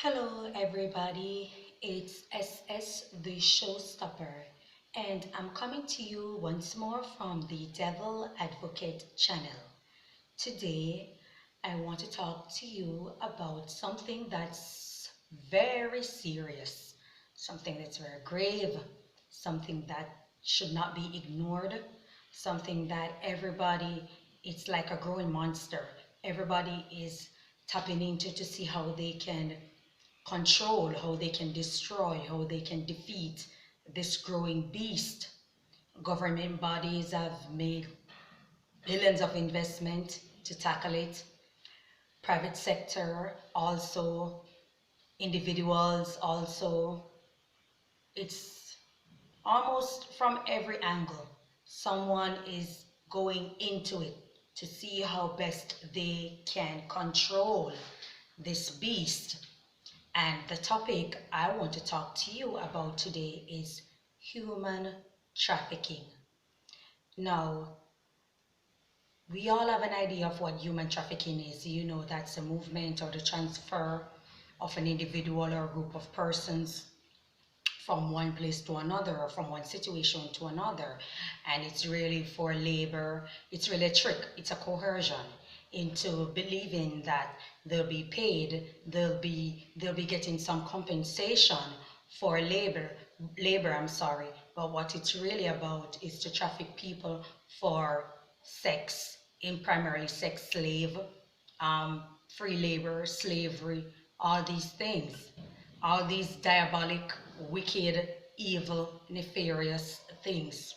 Hello, everybody. It's SS the Showstopper, and I'm coming to you once more from the Devil Advocate channel. Today, I want to talk to you about something that's very serious, something that's very grave, something that should not be ignored, something that everybody, it's like a growing monster. Everybody is tapping into to see how they can control, how they can destroy, how they can defeat this growing beast. Government bodies have made billions of investment to tackle it. Private sector also, individuals also. It's almost from every angle. Someone is going into it to see how best they can control this beast. And the topic I want to talk to you about today is human trafficking. Now, we all have an idea of what human trafficking is. You know, that's a movement or the transfer of an individual or a group of persons from one place to another or from one situation to another. And it's really for labor. It's really a trick. It's a coercion into believing that they'll be paid, they'll be getting some compensation for labor, but what it's really about is to traffic people for sex, in primarily sex slave, um, free labor, slavery, all these things, all these diabolic, wicked, evil, nefarious things.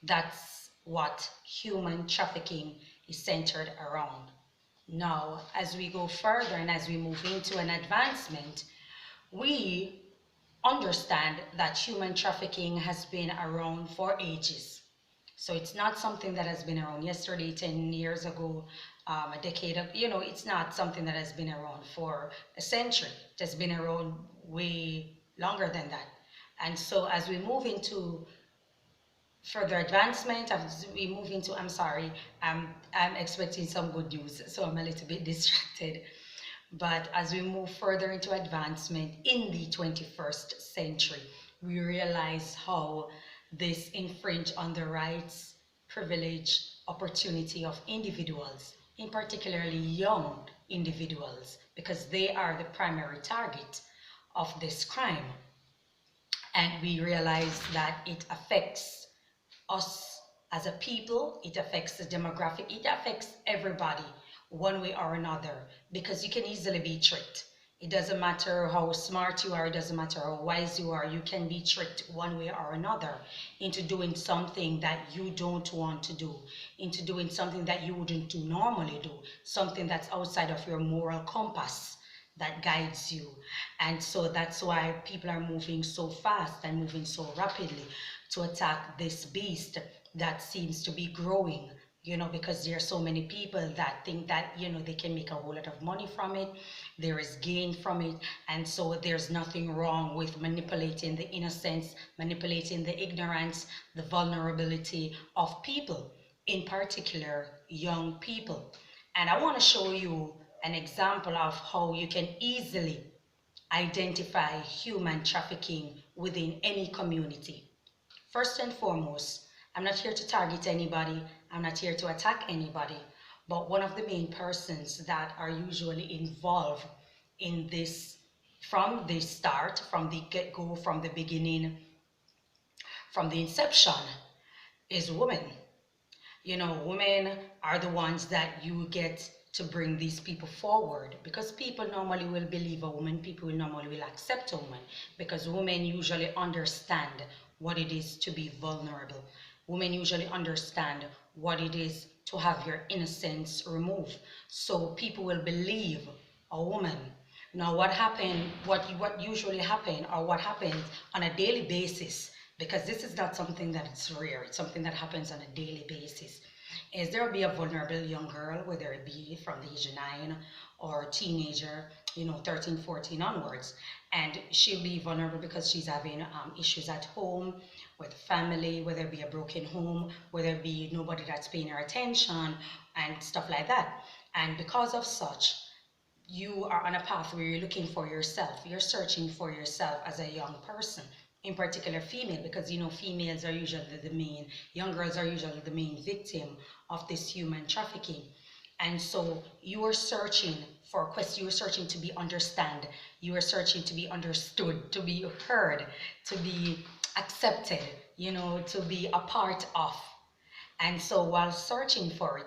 That's what human trafficking is centered around. Now, as we go further and as we move into an advancement, we understand that human trafficking has been around for ages. So it's not something that has been around yesterday, 10 years ago, a decade ago. You know, it's not something that has been around for a century. It has been around way longer than that. And so as we move into further advancement, as we move into, I'm expecting some good news, so I'm a little bit distracted. But as we move further into advancement in the 21st century, we realize how this infringe on the rights, privilege, opportunity of individuals, in particularly young individuals, because they are the primary target of this crime. And we realize that it affects us as a people, it affects the demographic, it affects everybody one way or another because you can easily be tricked. It doesn't matter how smart you are, it doesn't matter how wise you are, you can be tricked one way or another into doing something that you don't want to do, into doing something that you wouldn't do normally do, something that's outside of your moral compass that guides you. And so that's why people are moving so fast and moving so rapidly to attack this beast that seems to be growing, you know, because there are so many people that think that, you know, they can make a whole lot of money from it, there is gain from it, and so there's nothing wrong with manipulating the innocence, manipulating the ignorance, the vulnerability of people, in particular young people. And I want to show you an example of how you can easily identify human trafficking within any community. First and foremost, I'm not here to target anybody, I'm not here to attack anybody, but one of the main persons that are usually involved in this from the start, from the get-go, from the beginning, from the inception, is women. You know, women are the ones that you get to bring these people forward because people normally will believe a woman, people will normally will accept a woman because women usually understand what it is to be vulnerable. Women usually understand what it is to have your innocence removed. So people will believe a woman. Now what usually happen or what happens on a daily basis, because this is not something that it's rare, it's something that happens on a daily basis, is there will be a vulnerable young girl, whether it be from the age of 9 or a teenager, you know, 13, 14 onwards, and she'll be vulnerable because she's having issues at home with family, whether it be a broken home, whether it be nobody that's paying her attention and stuff like that. And because of such, you are on a path where you're looking for yourself. You're searching for yourself as a young person, in particular female, because you know females are usually the main, young girls are usually the main victim of this human trafficking. And so you are searching for a quest, you are searching to be understand, you are searching to be understood, to be heard, to be accepted, to be a part of. And so while searching for it,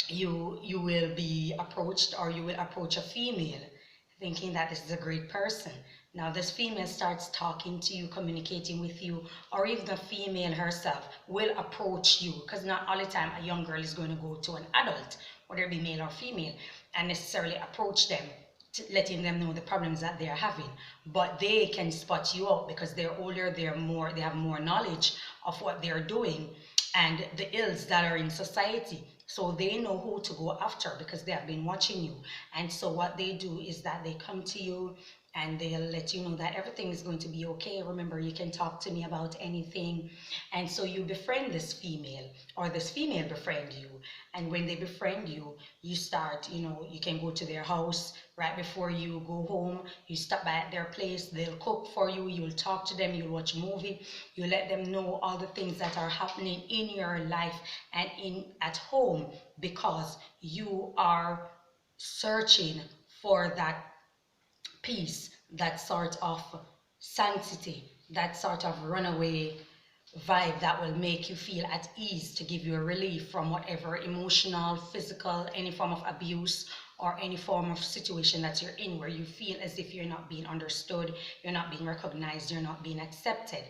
you will be approached, or you will approach a female thinking that this is a great person. Now this female starts talking to you, communicating with you, or even the female herself will approach you, because not all the time a young girl is going to go to an adult, whether it be male or female, and necessarily approach them, letting them know the problems that they are having. But they can spot you out because they're older, they have more knowledge of what they're doing and the ills that are in society. So they know who to go after because they have been watching you. And so what they do is that they come to you and they'll let you know that everything is going to be okay. Remember, you can talk to me about anything. And so you befriend this female, or this female befriend you. And when they befriend you, you start, you can go to their house right before you go home. You stop by at their place, they'll cook for you, you'll talk to them, you'll watch a movie, you let them know all the things that are happening in your life and in at home, because you are searching for that peace, that sort of sanctity, that sort of runaway vibe that will make you feel at ease, to give you a relief from whatever emotional, physical, any form of abuse or any form of situation that you're in, where you feel as if you're not being understood, you're not being recognized, you're not being accepted.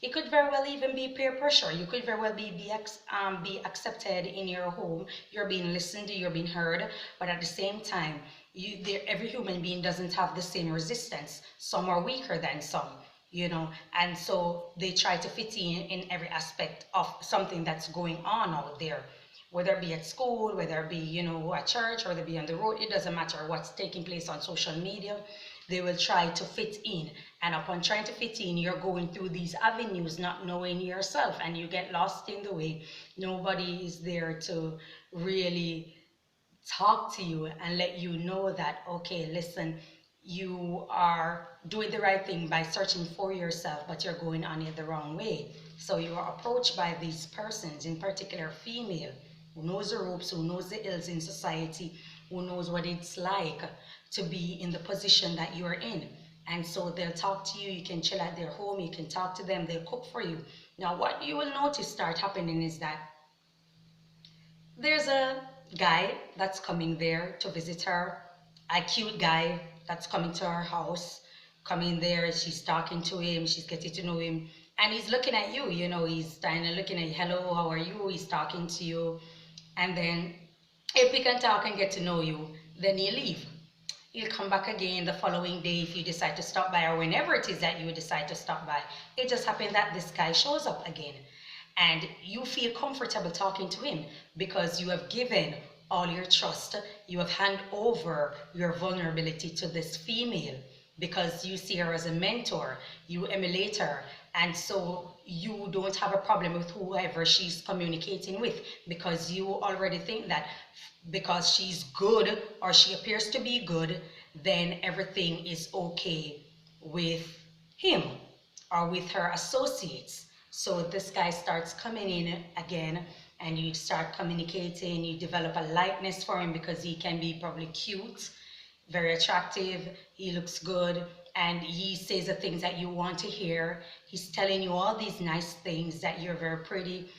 It could very well even be peer pressure. You could very well be accepted in your home. You're being listened to, you're being heard, but at the same time, every human being doesn't have the same resistance. Some are weaker than some, and so they try to fit in every aspect of something that's going on out there, whether it be at school, whether it be, at church, or whether it be on the road. It doesn't matter what's taking place on social media. They will try to fit in. And upon trying to fit in, you're going through these avenues, not knowing yourself, and you get lost in the way. Nobody is there to really talk to you and let you know that, okay, listen, you are doing the right thing by searching for yourself, but you're going on it the wrong way. So you are approached by these persons, in particular female, who knows the ropes, who knows the ills in society, who knows what it's like to be in the position that you're in. And so they'll talk to you, you can chill at their home, you can talk to them, they'll cook for you. Now what you will notice start happening is that there's a guy that's coming there to visit her, a cute guy that's coming to her house, coming there, she's talking to him, she's getting to know him, and he's looking at you, he's kind of looking at you, hello, how are you, he's talking to you, and then if he can talk and get to know you, then he'll leave. He'll come back again the following day if you decide to stop by, or whenever it is that you decide to stop by. It just happened that this guy shows up again, and you feel comfortable talking to him because you have given all your trust, you have handed over your vulnerability to this female, because you see her as a mentor, you emulate her, and so you don't have a problem with whoever she's communicating with, because you already think that because she's good, or she appears to be good, then everything is okay with him or with her associates. So this guy starts coming in again, and you start communicating, you develop a likeness for him because he can be probably cute, very attractive, he looks good, and he says the things that you want to hear. He's telling you all these nice things, that you're very pretty,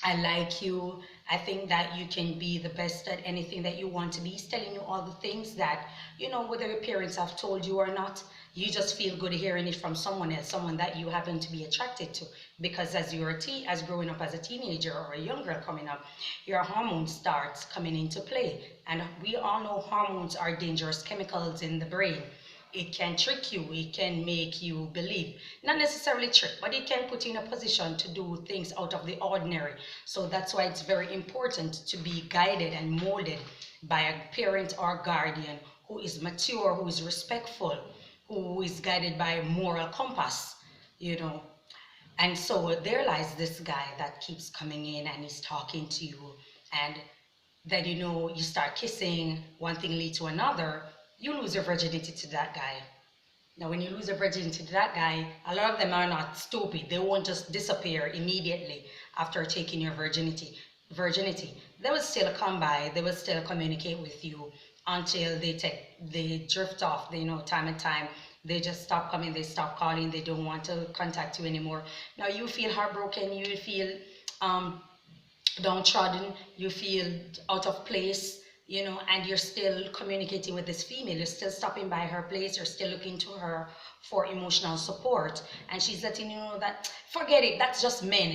I like you, I think that you can be the best at anything that you want to be. He's telling you all the things that, whether your parents have told you or not, you just feel good hearing it from someone else, someone that you happen to be attracted to. Because as as growing up as a teenager or a young girl coming up, your hormones starts coming into play. And we all know hormones are dangerous chemicals in the brain. It can trick you, it can make you believe, not necessarily trick, but it can put you in a position to do things out of the ordinary. So that's why it's very important to be guided and molded by a parent or guardian who is mature, who is respectful, who is guided by a moral compass, And so there lies this guy that keeps coming in and he's talking to you, and then you start kissing, one thing leads to another, you lose your virginity to that guy. Now, when you lose your virginity to that guy, a lot of them are not stupid. They won't just disappear immediately after taking your virginity. They will still come by. They will still communicate with you until they drift off. Time and time they just stop coming. They stop calling. They don't want to contact you anymore. Now you feel heartbroken. You feel um, downtrodden, you feel out of place, and you're still communicating with this female, you're still stopping by her place, you're still looking to her for emotional support, and she's letting you know that forget it, that's just men,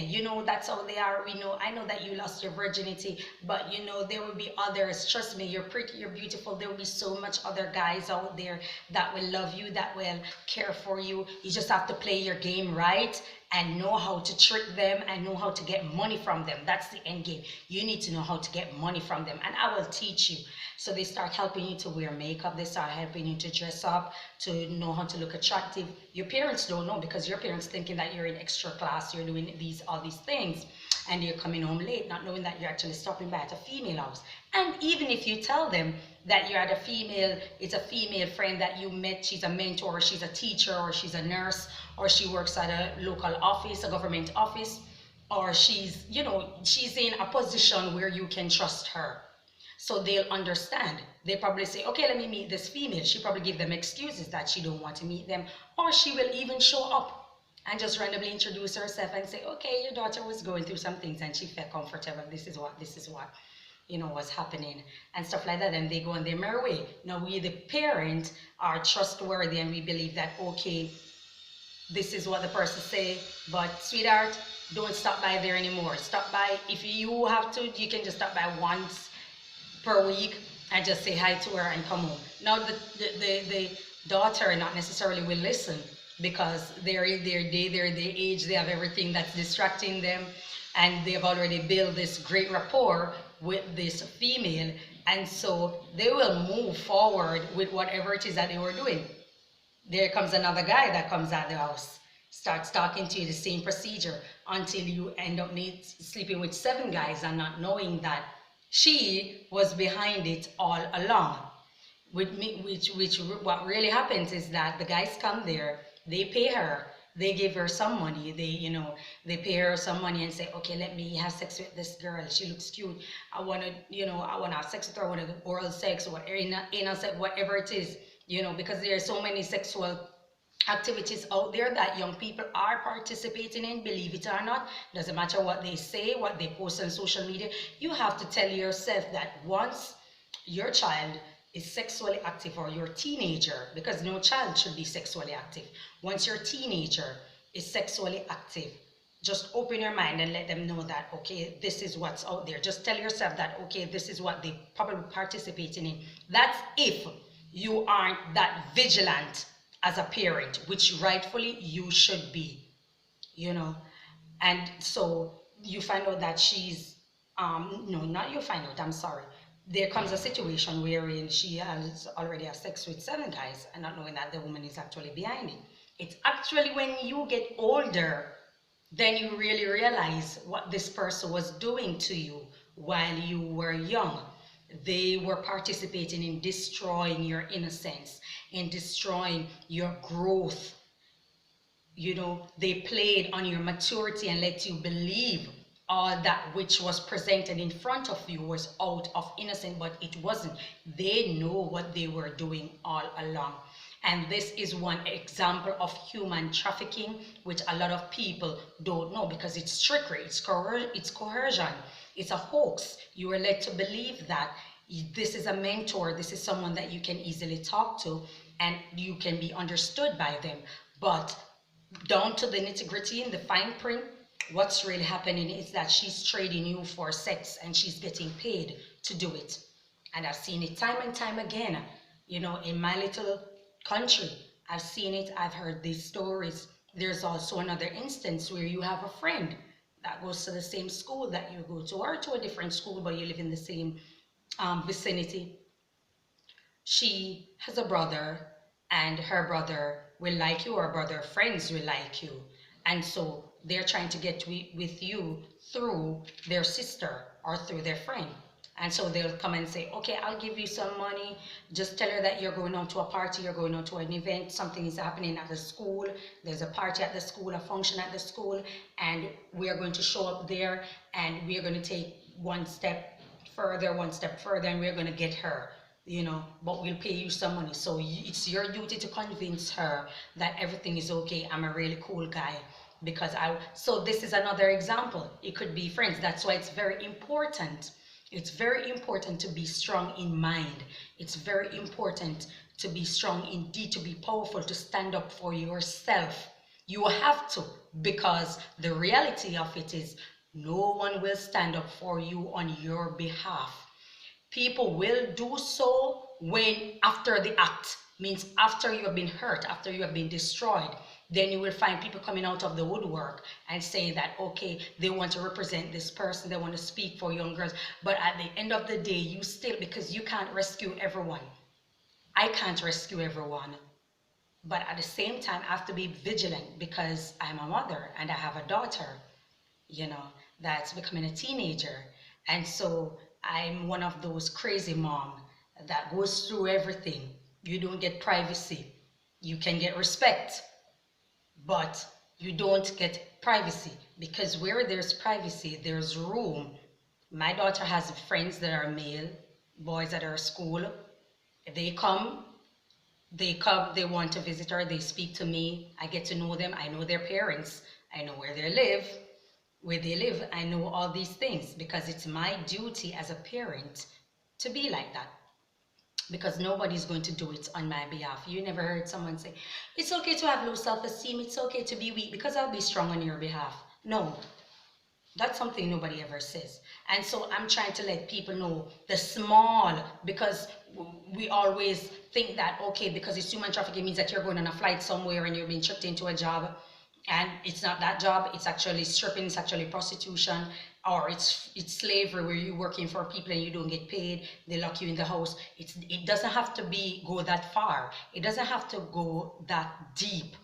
that's how they are. I know that you lost your virginity, but there will be others. Trust me, you're pretty, you're beautiful. There will be so much other guys out there that will love you, that will care for you. You just have to play your game right and know how to trick them and know how to get money from them. That's the end game. You need to know how to get money from them, and I will teach you. So they start helping you to wear makeup, they start helping you to dress up, to know how to look attractive. Your parents don't know, because your parents thinking that you're in extra class, you're doing all these things, and you're coming home late, not knowing that you're actually stopping by at a female house. And even if you tell them that you're at it's a female friend that you met, she's a mentor, or she's a teacher, or she's a nurse, or she works at a local office, a government office, or she's in a position where you can trust her. So they'll understand. They probably say, okay, let me meet this female. She probably give them excuses that she don't want to meet them, or she will even show up and just randomly introduce herself and say, okay, your daughter was going through some things and she felt comfortable. This is what was happening, and stuff like that. And they go on their merry way. Now we, the parent, are trustworthy, and we believe that, okay, this is what the person say, but sweetheart, don't stop by there anymore. Stop by, if you have to, you can just stop by once per week and just say hi to her and come home. Now the daughter not necessarily will listen, because they're the age, they have everything that's distracting them, and they've already built this great rapport with this female, and so they will move forward with whatever it is that they were doing. There comes another guy that comes at the house, starts talking to you, the same procedure, until you end up sleeping with 7 guys and not knowing that she was behind it all along. What really happens is that the guys come there, they pay her, they give her some money, they pay her some money and say, okay, let me have sex with this girl, she looks cute, I want to have sex with her, I want to oral sex, or anal sex, whatever it is, because there are so many sexual activities out there that young people are participating in, believe it or not. Doesn't matter what they say, what they post on social media. You have to tell yourself that once your child is sexually active, or your teenager, because no child should be sexually active, once your teenager is sexually active, just open your mind and let them know that, okay, this is what's out there. Just tell yourself that, okay, this is what they probably participating in. That's if you aren't that vigilant as a parent, which rightfully you should be, and so you find out that she's no, not you find out, I'm sorry, there comes a situation wherein she has already had sex with 7 guys and not knowing that the woman is actually behind it. It's actually when you get older, then you really realize what this person was doing to you while you were young. They were participating in destroying your innocence, in destroying your growth. They played on your maturity and let you believe all that which was presented in front of you was out of innocence, but it wasn't. They know what they were doing all along. And this is one example of human trafficking, which a lot of people don't know, because it's trickery, it's coercion, it's a hoax. You are led to believe that this is a mentor, this is someone that you can easily talk to, and you can be understood by them. But down to the nitty-gritty, in the fine print, what's really happening is that she's trading you for sex, and she's getting paid to do it. And I've seen it time and time again. In my little country, I've seen it, I've heard these stories. There's also another instance where you have a friend that goes to the same school that you go to, or to a different school, but you live in the same vicinity. She has a brother, and her brother will like you, or her brother friends will like you, and so they're trying to get with you through their sister or through their friend. And so they'll come and say, okay, I'll give you some money. Just tell her that you're going out to a party, you're going out to an event, something is happening at the school. There's a party at the school, a function at the school, and we are going to show up there, and we are going to take one step further, and we're going to get her, but we'll pay you some money. So it's your duty to convince her that everything is okay. I'm a really cool guy. So this is another example. It could be friends. That's why it's very important. It's very important to be strong in mind. It's very important to be strong indeed, to be powerful, to stand up for yourself. You have to, because the reality of it is no one will stand up for you on your behalf. People will do so when after the act, means after you have been hurt, after you have been destroyed. Then you will find people coming out of the woodwork and saying that, okay, they want to represent this person, they want to speak for young girls. But at the end of the day, you still, because you can't rescue everyone. I can't rescue everyone. But at the same time, I have to be vigilant because I'm a mother and I have a daughter, that's becoming a teenager. And so I'm one of those crazy mom that goes through everything. You don't get privacy. You can get respect, but you don't get privacy, because where there's privacy, there's room. My daughter has friends that are male, boys that are at school. They come, they want to visit her, they speak to me, I get to know them, I know their parents, I know where they live, I know all these things, because it's my duty as a parent to be like that. Because nobody's going to do it on my behalf. You never heard someone say, it's okay to have low self-esteem, it's okay to be weak because I'll be strong on your behalf. No, that's something nobody ever says. And so I'm trying to let people know the small, because we always think that, okay, because it's human trafficking means that you're going on a flight somewhere and you're being tricked into a job. And it's not that job, it's actually stripping, it's actually prostitution, or it's slavery where you're working for people and you don't get paid, they lock you in the house. It doesn't have to go that far. It doesn't have to go that deep.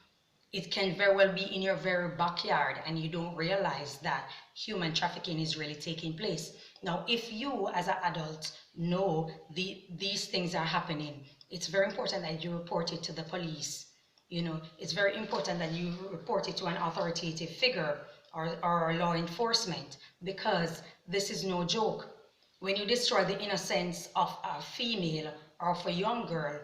It can very well be in your very backyard and you don't realize that human trafficking is really taking place. Now, if you as an adult know these things are happening, it's very important that you report it to the police. It's very important that you report it to an authoritative figure or law enforcement, because this is no joke. When you destroy the innocence of a female or of a young girl,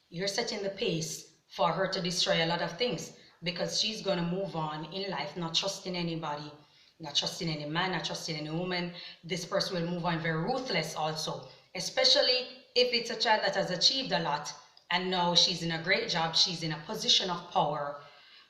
you're setting the pace for her to destroy a lot of things, because she's going to move on in life not trusting anybody, not trusting any man, not trusting any woman. This person will move on very ruthless also, especially if it's a child that has achieved a lot and now she's in a great job, she's in a position of power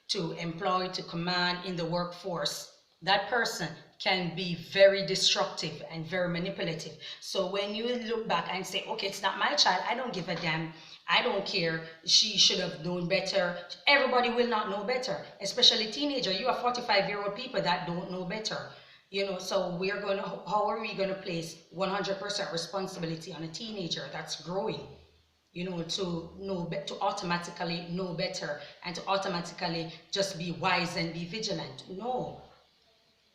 to employ, to command in the workforce. That person can be very destructive and very manipulative. So when you look back and say, okay, it's not my child, I don't give a damn, I don't care, she should have known better. Everybody will not know better, especially teenager. You are 45-year-old people that don't know better. So how are we going to place 100% responsibility on a teenager that's growing? To automatically know better and to automatically just be wise and be vigilant. No,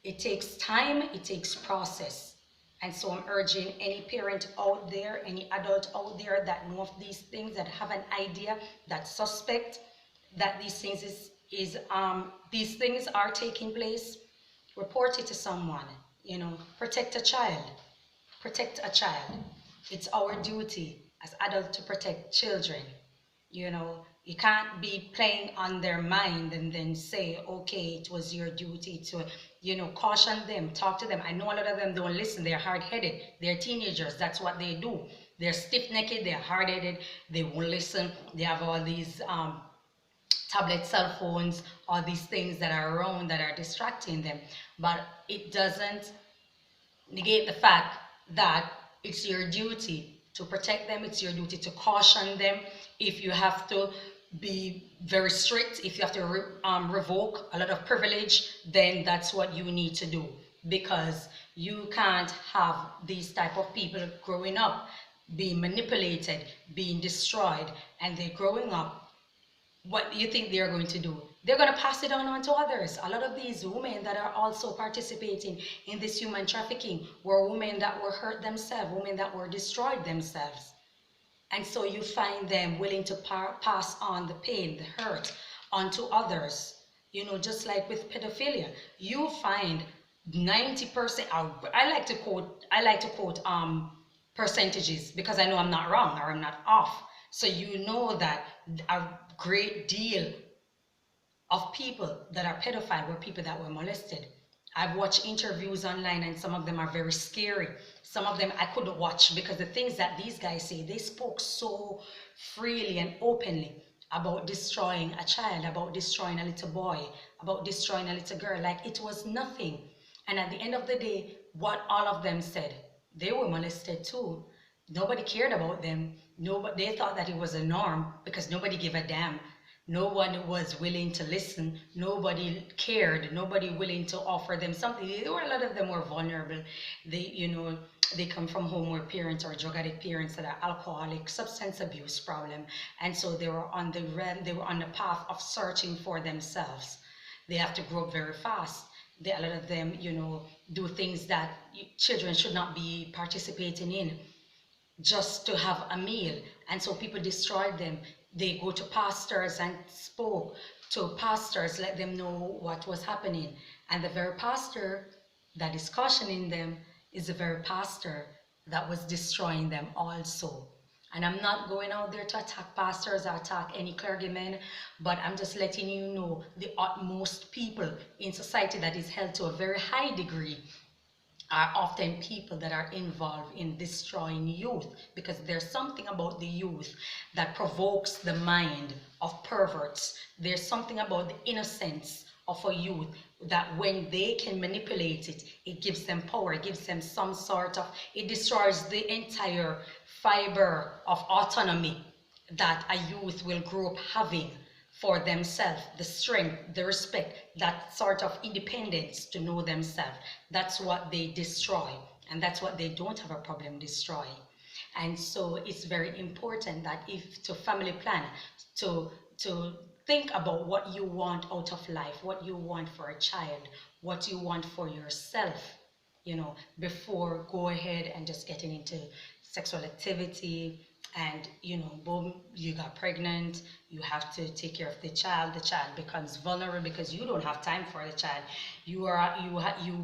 it takes time, it takes process. And so I'm urging any parent out there, any adult out there that know of these things, that have an idea, that suspect that these things are taking place, report it to someone. Protect a child. Protect a child. It's our duty as adults to protect children. You can't be playing on their mind and then say, okay, it was your duty to, caution them, talk to them. I know a lot of them don't listen. They're hard-headed. They're teenagers. That's what they do. They're stiff-necked. They're hard-headed. They won't listen. They have all these tablet, cell phones, all these things that are around that are distracting them. But it doesn't negate the fact that it's your duty to protect them. It's your duty to caution them. If you have to be very strict, if you have to revoke a lot of privilege, then that's what you need to do, because you can't have these type of people growing up being manipulated, being destroyed, and they're growing up what do you think they're going to do? They're going to pass it on to others. A lot of these women that are also participating in this human trafficking were women that were hurt themselves, women that were destroyed themselves. And so you find them willing to pass on the pain, the hurt onto others. You know, just like with pedophilia, you find 90%. I like to quote percentages because I know I'm not wrong or I'm not off. So you know that a great deal of people that are pedophile were people that were molested. I've watched interviews online and some of them are very scary. Some of them I couldn't watch because the things that these guys say, they spoke so freely and openly about destroying a child, about destroying a little boy, about destroying a little girl, like it was nothing. And at the end of the day, what all of them said, they were molested too. Nobody cared about them. Nobody, they thought that it was a norm because nobody gave a damn. No one was willing to listen. Nobody cared. Nobody willing to offer them something. There were a lot of them were vulnerable. They, you know, they come from home where parents are drug addict parents that are alcoholic, substance abuse problem, and so they were on the they were on the path of searching for themselves. They have to grow up very fast. They, a lot of them, you know, do things that children should not be participating in just to have a meal. And so people destroyed them. They go to pastors and spoke to pastors, let them know what was happening. And the very pastor that is cautioning them is the very pastor that was destroying them also. And I'm not going out there to attack pastors or attack any clergymen, but I'm just letting you know the utmost people in society that is held to a very high degree are often people that are involved in destroying youth, because there's something about the youth that provokes the mind of perverts. There's something about the innocence of a youth that when they can manipulate it, it gives them power, it gives them some sort of, it destroys the entire fiber of autonomy that a youth will grow up having for themselves, the strength, the respect, that sort of independence to know themselves. That's what they destroy, and that's what they don't have a problem destroying. And so it's very important that if to family plan, to think about what you want out of life, what you want for a child, what you want for yourself, you know, before go ahead and just getting into sexual activity. And you know, boom, you got pregnant, you have to take care of the child becomes vulnerable because you don't have time for the child. You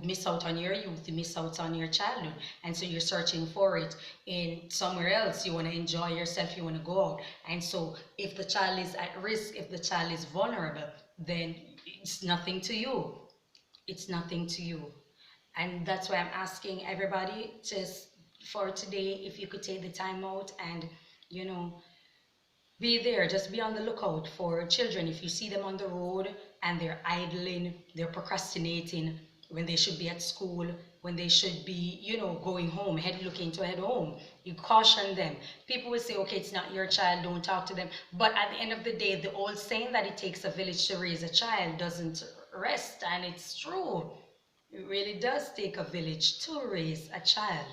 miss out on your youth, you miss out on your childhood, and so you're searching for it in somewhere else. You want to enjoy yourself, you want to go out. And so if the child is at risk, if the child is vulnerable, then it's nothing to you, it's nothing to you. And that's why I'm asking everybody just for today, if you could take the time out and, you know, be there, just be on the lookout for children. If you see them on the road and they're idling, they're procrastinating when they should be at school, when they should be, you know, going home, looking to head home, you caution them. People will say, okay, it's not your child, don't talk to them. But at the end of the day, the old saying that it takes a village to raise a child doesn't rest, and it's true. It really does take a village to raise a child.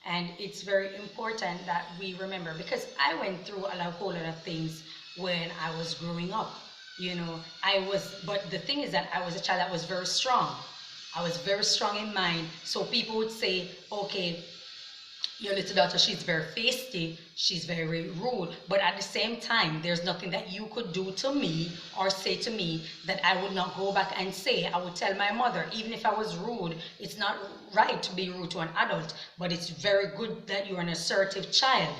And it's very important that we remember, because I went through a whole lot of things when I was growing up. You know, but the thing is that I was a child that was very strong. I was very strong in mind. So people would say, okay, your little daughter, she's very feisty, she's very rude, but at the same time, there's nothing that you could do to me or say to me that I would not go back and say. I would tell my mother, even if I was rude, it's not right to be rude to an adult, but it's very good that you're an assertive child.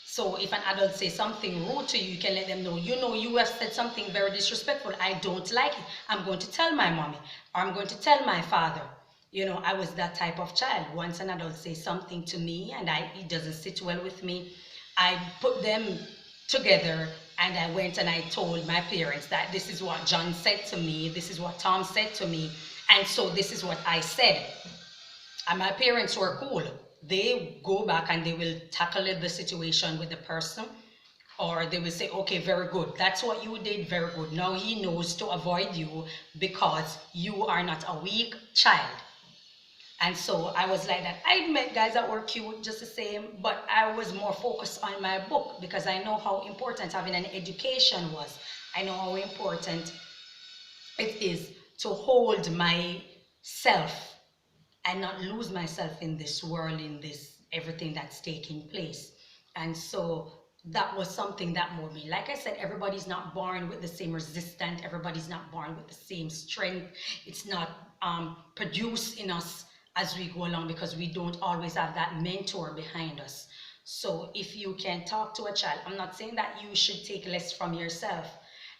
So if an adult says something rude to you, you can let them know, you know, you have said something very disrespectful. I don't like it. I'm going to tell my mommy, or I'm going to tell my father. You know, I was that type of child. Once an adult says something to me and it doesn't sit well with me, I put them together and I went and I told my parents that this is what John said to me, this is what Tom said to me, and so this is what I said. And my parents were cool. They go back and they will tackle the situation with the person, or they will say, okay, very good, that's what you did, very good. Now he knows to avoid you because you are not a weak child. And so I was like that. I met guys that were cute just the same, but I was more focused on my book because I know how important having an education was. I know how important it is to hold myself and not lose myself in this world, in this everything that's taking place. And so that was something that moved me. Like I said, everybody's not born with the same resistance, everybody's not born with the same strength. It's not produced in us as we go along because we don't always have that mentor behind us. So if you can talk to a child, I'm not saying that you should take less from yourself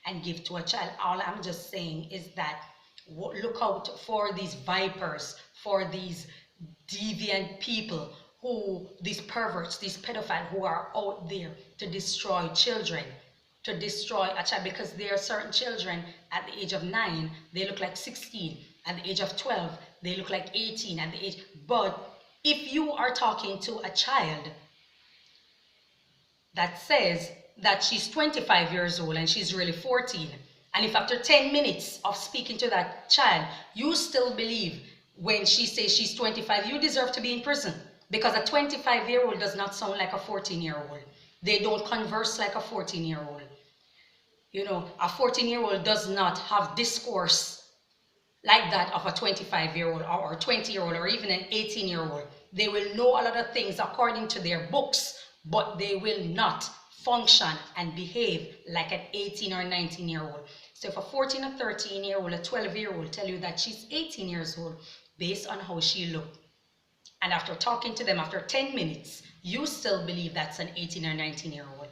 and give to a child. All I'm just saying is that look out for these vipers, for these deviant people, who these perverts, these pedophiles who are out there to destroy children, to destroy a child, because there are certain children at the age of 9 they look like 16, at the age of 12 they look like 18, at the age, but if you are talking to a child that says that she's 25 years old and she's really 14, and if after 10 minutes of speaking to that child, you still believe when she says she's 25, you deserve to be in prison. Because a 25-year-old does not sound like a 14-year-old. They don't converse like a 14-year-old. You know, a 14-year-old does not have discourse like that of a 25-year-old or 20-year-old or even an 18-year-old. They will know a lot of things according to their books, but they will not function and behave like an 18 or 19-year-old. So if a 14 or 13-year-old, a 12-year-old tell you that she's 18 years old based on how she looked, and after talking to them after 10 minutes, you still believe that's an 18 or 19-year-old,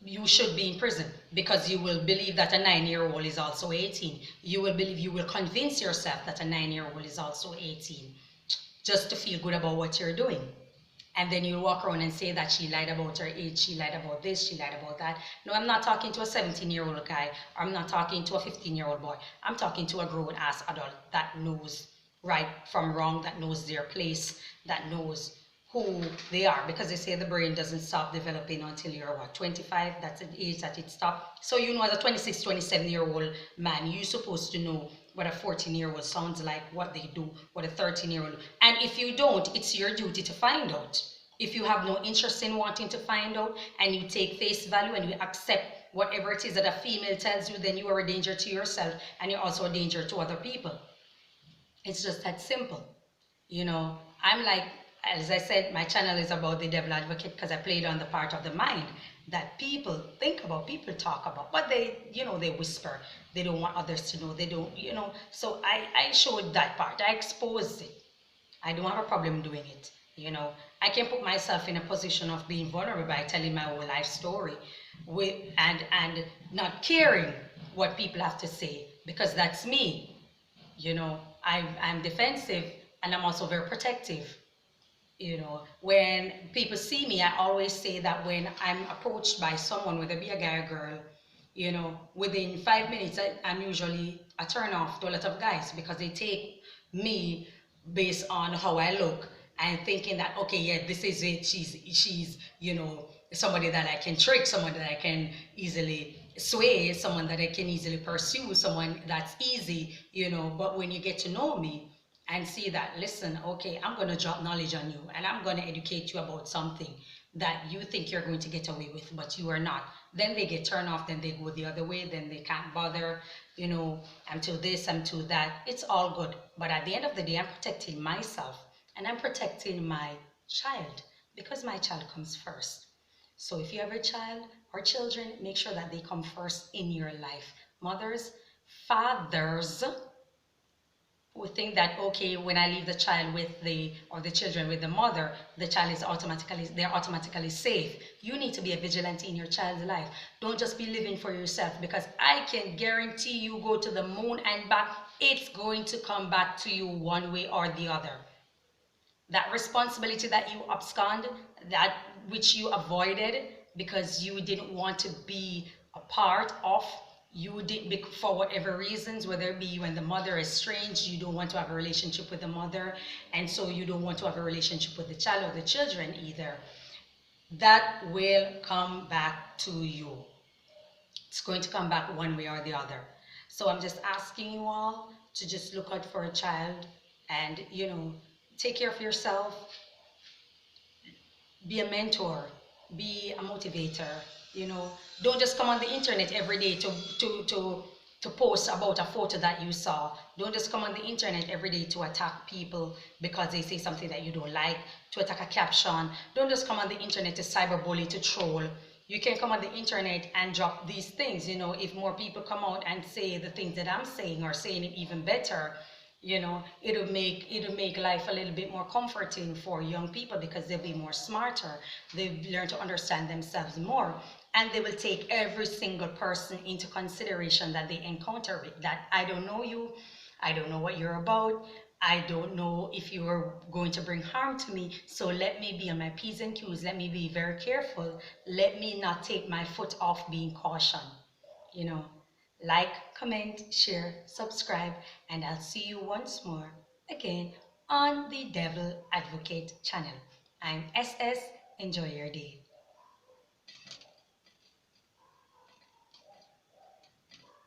you should be in prison, because you will believe that a 9-year-old is also 18. You will believe, you will convince yourself that a 9-year-old is also 18 just to feel good about what you're doing. And then you walk around and say that she lied about her age, she lied about this, she lied about that. No, I'm not talking to a 17-year-old guy, or I'm not talking to a 15-year-old boy. I'm talking to a grown-ass adult that knows right from wrong, that knows their place, that knows who they are, because they say the brain doesn't stop developing until you're what, 25? That's the age that it stops. So you know, as a 26, 27-year-old man, you're supposed to know what a 14-year-old sounds like, what they do, what a 13-year-old. And if you don't, it's your duty to find out. If you have no interest in wanting to find out, and you take face value and you accept whatever it is that a female tells you, then you are a danger to yourself, and you're also a danger to other people. It's just that simple. You know, I'm like, as I said, my channel is about the devil advocate because I played on the part of the mind that people think about, people talk about, but they, you know, they whisper. They don't want others to know. They don't, you know. So I showed that part. I exposed it. I don't have a problem doing it. You know, I can put myself in a position of being vulnerable by telling my whole life story with and not caring what people have to say, because that's me. You know, I'm defensive, and I'm also very protective. You know, when people see me, I always say that when I'm approached by someone, whether it be a guy or girl, you know, within 5 minutes, I'm usually a turn off to a lot of guys, because they take me based on how I look and thinking that, okay, yeah, this is it. She's, you know, somebody that I can trick, someone that I can easily sway, someone that I can easily pursue, someone that's easy, you know. But when you get to know me and see that, listen, okay, I'm going to drop knowledge on you and I'm going to educate you about something that you think you're going to get away with, but you are not. Then they get turned off, then they go the other way, then they can't bother, you know, I'm to this, I'm to that. It's all good. But at the end of the day, I'm protecting myself and I'm protecting my child, because my child comes first. So if you have a child or children, make sure that they come first in your life. Mothers, fathers, who think that, okay, when I leave the child with the, or the children with the mother, the child is automatically, they're automatically safe. You need to be a vigilante in your child's life. Don't just be living for yourself, because I can guarantee you, go to the moon and back, it's going to come back to you one way or the other. That responsibility that you abscond, that which you avoided because you didn't want to be a part of, you did for whatever reasons, whether it be when the mother is strange, you don't want to have a relationship with the mother, and so you don't want to have a relationship with the child or the children either, that will come back to you. It's going to come back one way or the other. So I'm just asking you all to just look out for a child, and, you know, take care of yourself, be a mentor, be a motivator. You know, don't just come on the internet every day to post about a photo that you saw. Don't just come on the internet every day to attack people because they say something that you don't like, to attack a caption. Don't just come on the internet to cyberbully, to troll. You can come on the internet and drop these things. You know, if more people come out and say the things that I'm saying or saying it even better, you know, it'll make life a little bit more comforting for young people because they'll be more smarter. They've learned to understand themselves more, and they will take every single person into consideration that they encounter with. That I don't know you, I don't know what you're about, I don't know if you are going to bring harm to me, so let me be on my p's and q's, let me be very careful, let me not take my foot off being caution. You know, like, comment, share, subscribe, and I'll see you once more again on the Devil Advocate channel. I'm SS. Enjoy your day.